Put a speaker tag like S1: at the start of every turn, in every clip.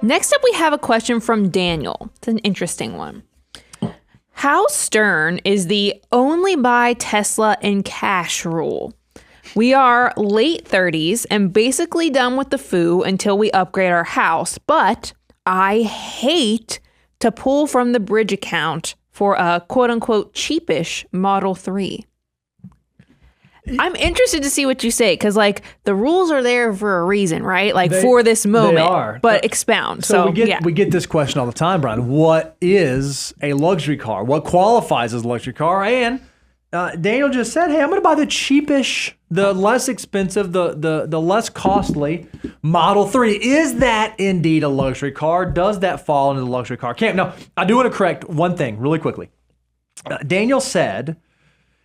S1: Next up, we have a question from Daniel. It's an interesting one. How stern is the only buy Tesla in cash rule? We are late 30s and basically done with the foo until we upgrade our house, but I hate to pull from the bridge account for a quote-unquote cheapish Model 3. I'm interested to see what you say, because like the rules are there for a reason, right? Like for this moment.
S2: They are.
S1: But expound.
S2: So we get this question all the time, Brian. What is a luxury car? What qualifies as a luxury car? And Daniel just said, hey, I'm going to buy the cheapish, the less expensive, the less costly Model 3. Is that indeed a luxury car? Does that fall into the luxury car camp? Now, I do want to correct one thing really quickly. Daniel said,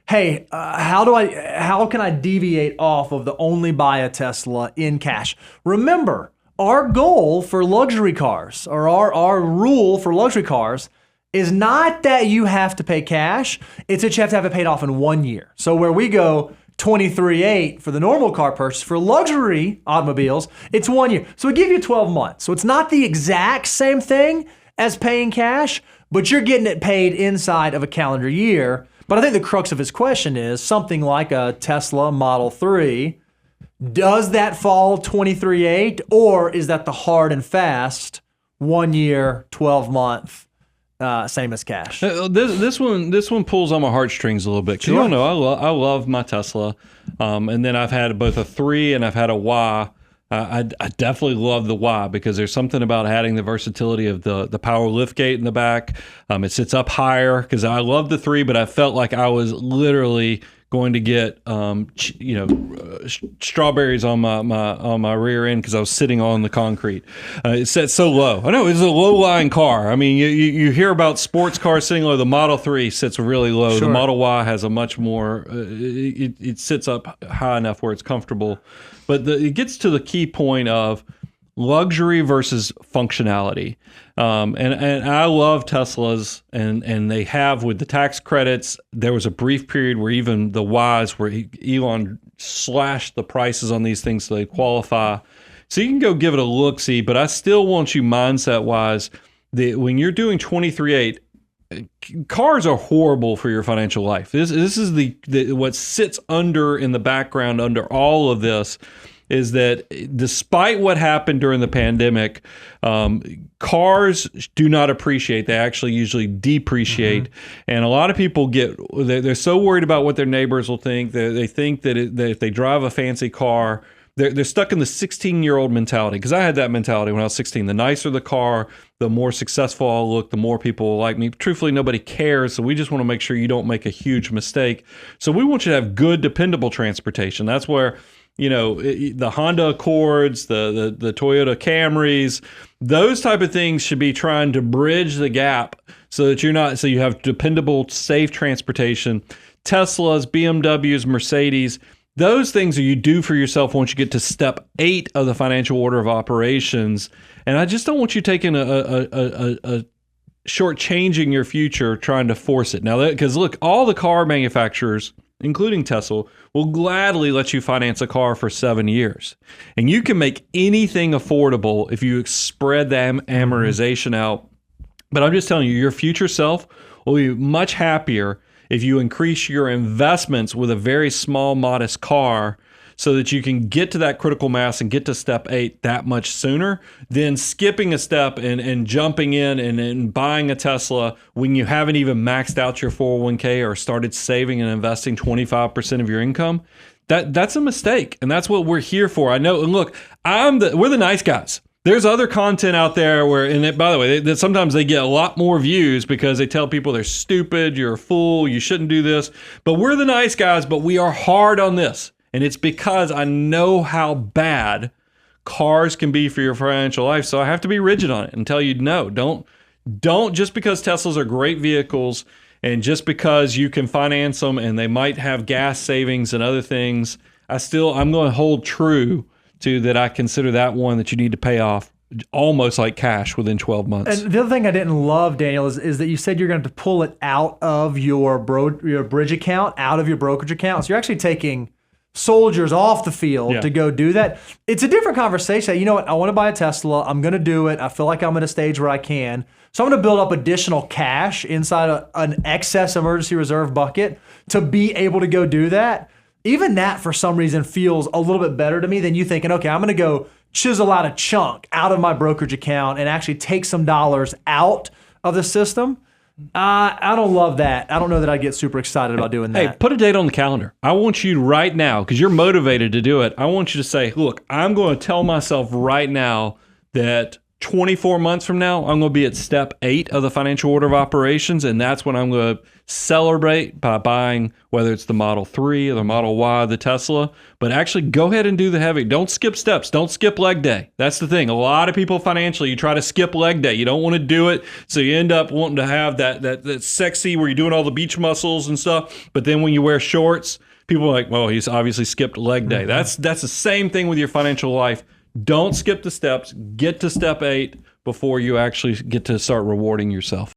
S2: hey, how can I deviate off of the only buy a Tesla in cash? Remember, our goal for luxury cars, or our rule for luxury cars, is not that you have to pay cash. It's that you have to have it paid off in 1 year. So where we go 23.8 for the normal car purchase, for luxury automobiles, it's 1 year. So we give you 12 months. So it's not the exact same thing as paying cash, but you're getting it paid inside of a calendar year. But I think the crux of his question is something like a Tesla Model 3. Does that fall 23.8, or is that the hard and fast 1 year, 12 month, same as cash?
S3: This one pulls on my heartstrings a little bit. Sure. You know, I love my Tesla, and then I've had both a 3 and I've had a Y. I definitely love the Y because there's something about adding the versatility of the power lift gate in the back. It sits up higher because I love the 3, but I felt like I was literally going to get strawberries on my rear end because I was sitting on the concrete. It sat so low. I know it's a low lying car. I mean, you hear about sports cars sitting low. The Model 3 sits really low. Sure. The Model Y has a much more. It sits up high enough where it's comfortable. But it gets to the key point of luxury versus functionality. And I love Teslas, and they have with the tax credits. There was a brief period where even the Ys, where Elon slashed the prices on these things so they qualify. So you can go give it a look-see, but I still want you mindset-wise, when you're doing 23.8, cars are horrible for your financial life. This is the what sits under in the background under all of this is that despite what happened during the pandemic, cars do not appreciate. They actually usually depreciate. Mm-hmm. And a lot of people they're so worried about what their neighbors will think. They think that if they drive a fancy car, they're stuck in the 16-year-old mentality, because I had that mentality when I was 16. The nicer the car, the more successful I'll look, the more people will like me. Truthfully, nobody cares, so we just want to make sure you don't make a huge mistake. So we want you to have good, dependable transportation. That's where, the Honda Accords, the Toyota Camrys, those type of things should be trying to bridge the gap so that you have dependable, safe transportation. Teslas, BMWs, Mercedes, those things you do for yourself once you get to step 8 of the financial order of operations. And I just don't want you taking a shortchanging your future trying to force it. Now, because look, all the car manufacturers, including Tesla, will gladly let you finance a car for 7 years. And you can make anything affordable if you spread the amortization out. But I'm just telling you, your future self will be much happier if you increase your investments with a very small, modest car so that you can get to that critical mass and get to step 8 that much sooner than skipping a step and jumping in and buying a Tesla when you haven't even maxed out your 401k or started saving and investing 25% of your income. That's a mistake, and that's what we're here for. I know, and look, we're the nice guys. There's other content out there by the way, sometimes they get a lot more views because they tell people they're stupid, you're a fool, you shouldn't do this. But we're the nice guys, but we are hard on this. And it's because I know how bad cars can be for your financial life. So I have to be rigid on it and tell you, no, don't just because Teslas are great vehicles and just because you can finance them and they might have gas savings and other things, I'm going to hold true to that. I consider that one that you need to pay off almost like cash within 12 months.
S2: And the other thing I didn't love, Daniel, is that you said you're going to pull it out of your bridge account, out of your brokerage account. So you're actually taking soldiers off the field
S3: Yeah.
S2: to go do that. It's a different conversation. You know what? I want to buy a Tesla. I'm going to do it. I feel like I'm at a stage where I can. So I'm going to build up additional cash inside an excess emergency reserve bucket to be able to go do that. Even that, for some reason, feels a little bit better to me than you thinking, okay, I'm going to go chisel out a chunk out of my brokerage account and actually take some dollars out of the system. I don't love that. I don't know that I get super excited about doing that.
S3: Hey, put a date on the calendar. I want you right now, because you're motivated to do it. I want you to say, look, I'm going to tell myself right now that 24 months from now, I'm going to be at step 8 of the financial order of operations, and that's when I'm going to celebrate by buying, whether it's the Model 3 or the Model Y, the Tesla, but actually go ahead and do the heavy. Don't skip steps. Don't skip leg day. That's the thing. A lot of people financially, you try to skip leg day. You don't want to do it, so you end up wanting to have that sexy where you're doing all the beach muscles and stuff, but then when you wear shorts, people are like, well, he's obviously skipped leg day. That's the same thing with your financial life. Don't skip the steps. Get to step 8 before you actually get to start rewarding yourself.